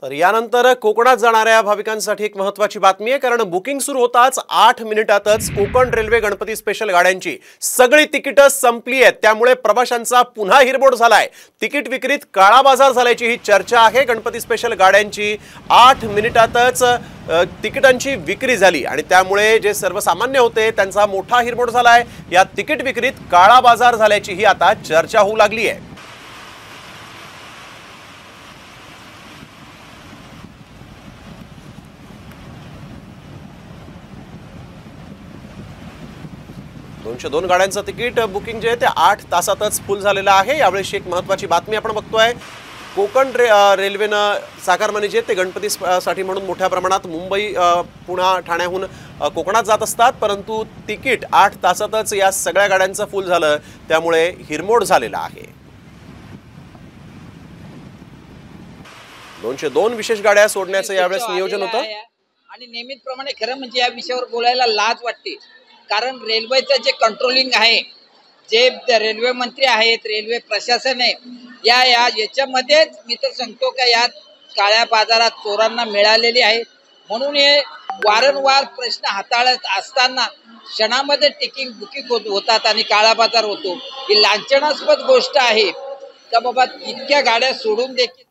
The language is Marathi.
तर यानंतर कोकणात जाणाऱ्या भाविकांसाठी एक महत्त्वाची बातमी आहे, कारण बुकिंग सुरू होताच 8 मिनिटातच कोकण रेल्वे गणपती स्पेशल गाड्यांची सगळी तिकीटं संपली आहेत। त्यामुळे प्रवाशांचा पुन्हा हिरमोड झालाय। तिकीट विक्रीत काळा बाजार झाल्याची ही चर्चा आहे। गणपती स्पेशल गाड्यांची 8 मिनिटातच तिकिटांची विक्री झाली आणि त्यामुळे जे सर्वसामान्य होते त्यांचा मोठा हिरमोड झालाय। या तिकीट विक्रीत काळा बाजार झाल्याची ही आता चर्चा होऊ लागली आहे। दोनशे 2 गाड्यांचं तिकीट बुकिंग जे आहे ते 8 तासातच फुल झालेलं आहे। यावेळी एक महत्त्वाची बातमी आपण बघतोय, कोकण रेल्वेनं चाकरमानी जे ते गणपतीसाठी म्हणून मोठ्या प्रमाणात मुंबई पुणे ठाण्याहून कोकणात जात असतात, परंतु तिकीट 8 तासातच या सगळ्या गाड्यांचं फुल झालं, त्यामुळे हिरमोड झालेला आहे। 202 विशेष गाड्या सोडण्याचं यावेळेस नियोजन होतं आणि नेहमीप्रमाणे खरं म्हणजे या विषयावर बोलायला लाज वाटते, कारण रेल्वेचं जे कंट्रोलिंग आहे, जे रेल्वे मंत्री आहेत, रेल्वे प्रशासन आहे, याच्यामध्येच मी तर सांगतो का यात काळ्या बाजारात चोरांना मिळालेली आहे। म्हणून हे वारंवार प्रश्न हाताळत असताना क्षणामध्ये टिकिंग बुकिंग होतात आणि काळा बाजार होतो। ही लांछनास्पद गोष्ट आहे का बाबा इतक्या गाड्या सोडून देखील